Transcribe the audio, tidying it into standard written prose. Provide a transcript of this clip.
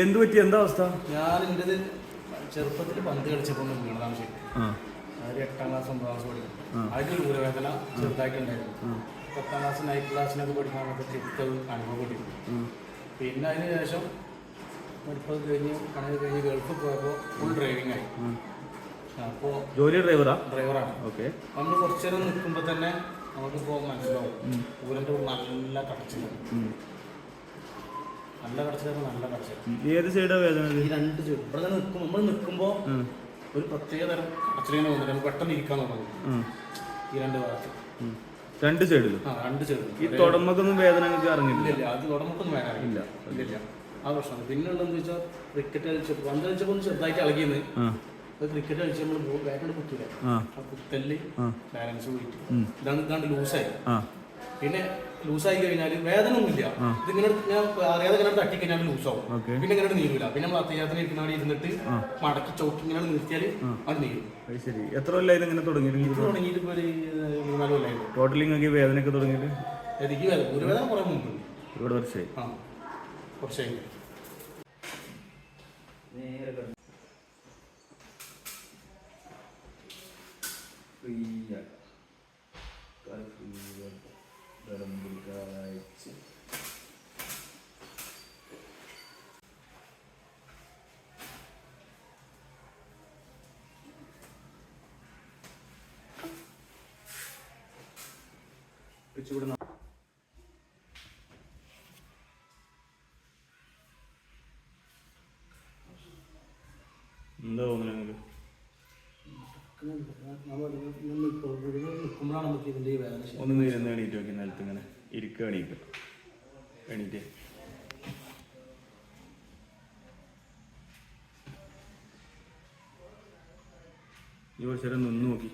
എന്ത് പറ്റി? എന്താ അവസ്ഥ? ഞാൻ എൻ്റെ ചെറുപ്പത്തിൽ പന്ത് കളിച്ചപ്പോൾ വീണതാണ് ശരി. അതൊരു 8ാം ക്ലാസ് 9ാം ക്ലാസ് പഠിക്കും. അതിൻ്റെ ഊരവേദന ചെറുതായിട്ടുണ്ടായിരുന്നു. 10ാം ക്ലാസ് 9th ക്ലാസ്സിനൊക്കെ പഠിക്കാൻ ചിത്തവ് അനുഭവപ്പെട്ടിരുന്നു. പിന്നെ അതിന് ശേഷം പഠിപ്പൊക്കെ കഴിഞ്ഞ് കണക്ക് കഴിഞ്ഞ് ഗൾഫിൽ പോയപ്പോൾ ഫുൾ ഡ്രൈവിംഗ് ആയി. അപ്പോൾ ജോലി ഡ്രൈവറാണ്. ഓക്കെ. നമ്മൾ കുറച്ചു നേരം നിൽക്കുമ്പോൾ തന്നെ നമുക്കിപ്പോൾ മനസ്സിലാവും ഊരൻ്റെ നല്ല കടച്ചിലാണ്. നല്ല കടച്ചിൽ. ഏത് സൈഡാ വേദന? ഈ 2 സൈഡ്. ഇവിടെ നമ്മൾ നിൽക്കുമ്പോൾ ഒരു പ്രത്യേക തരം കടച്ചിലിങ്ങനെ തോന്നുന്നില്ല. നമുക്ക് പെട്ടെന്ന് ഇരിക്കാൻ തുടങ്ങും ഈ 2 ഭാഗത്ത്. 2 സൈഡിലും? 2 സൈഡിലും. ഈ തുടമ്പൊക്കൊന്നും വേദന ഇറങ്ങില്ല? ഇല്ല, അത് തുടമ്പൊക്കൊന്നും വേദന ഇല്ല. ആ പ്രശ്നമാണ്. പിന്നെ ഉള്ളതെന്ന് വെച്ചാൽ ക്രിക്കറ്റ് കളിച്ചപ്പോൾ പന്ത് കളിച്ചപ്പോൾ ഒന്ന് ചെറുതായിട്ട് ഇളകിയെന്ന്. ക്രിക്കറ്റ് കളിച്ച് നമ്മൾ ബാറ്റിൽ കുത്തില്ല, ആ കുത്തല് ബാലൻസ് പോയിട്ട് ഇതാണ്ട് ലൂസായി. പിന്നെ ലൂസായി കഴിഞ്ഞാൽ വേദന ഒന്നുമില്ല. ഇതിങ്ങനെ ഞാൻ അറിയാതെ ഇങ്ങനെ തട്ടിക്കഴിഞ്ഞാൽ ലൂസാവും. പിന്നെ ഇങ്ങനെ നീരില്ല. പിന്നെ നമ്മൾ അത്യാവശ്യത്തിന് ഇരിക്കുന്ന അവിടെ ഇരുന്നിട്ട് മടക്കി ചവിട്ടി ഇങ്ങനെ നിർത്തിയാൽ അത് നീരും. ശരി. എത്ര കൊല്ലമായത് ഇങ്ങനെ തുടങ്ങിയിട്ട്? ഇപ്പോൾ ഒരു 3-4 കൊല്ലമായിരുന്നു. ടോട്ടലിങ്ങൊക്കെ വേദനയൊക്കെ തുടങ്ങിയിട്ട്? എനിക്ക് ഒരു വേദന കുറേ മുമ്പ്. ഒരുപാട് വർഷമായി? കുറച്ചായി. എന്താ തോന്നുന്നത് നിങ്ങൾക്ക്? ഒന്ന് നീരുന്ന് എണീറ്റ് നോക്കി. നിലത്ത് ഇങ്ങനെ ഇരിക്കുക. എണീറ്റ് ഈ കുറച്ചേരം നിന്ന് നോക്കി.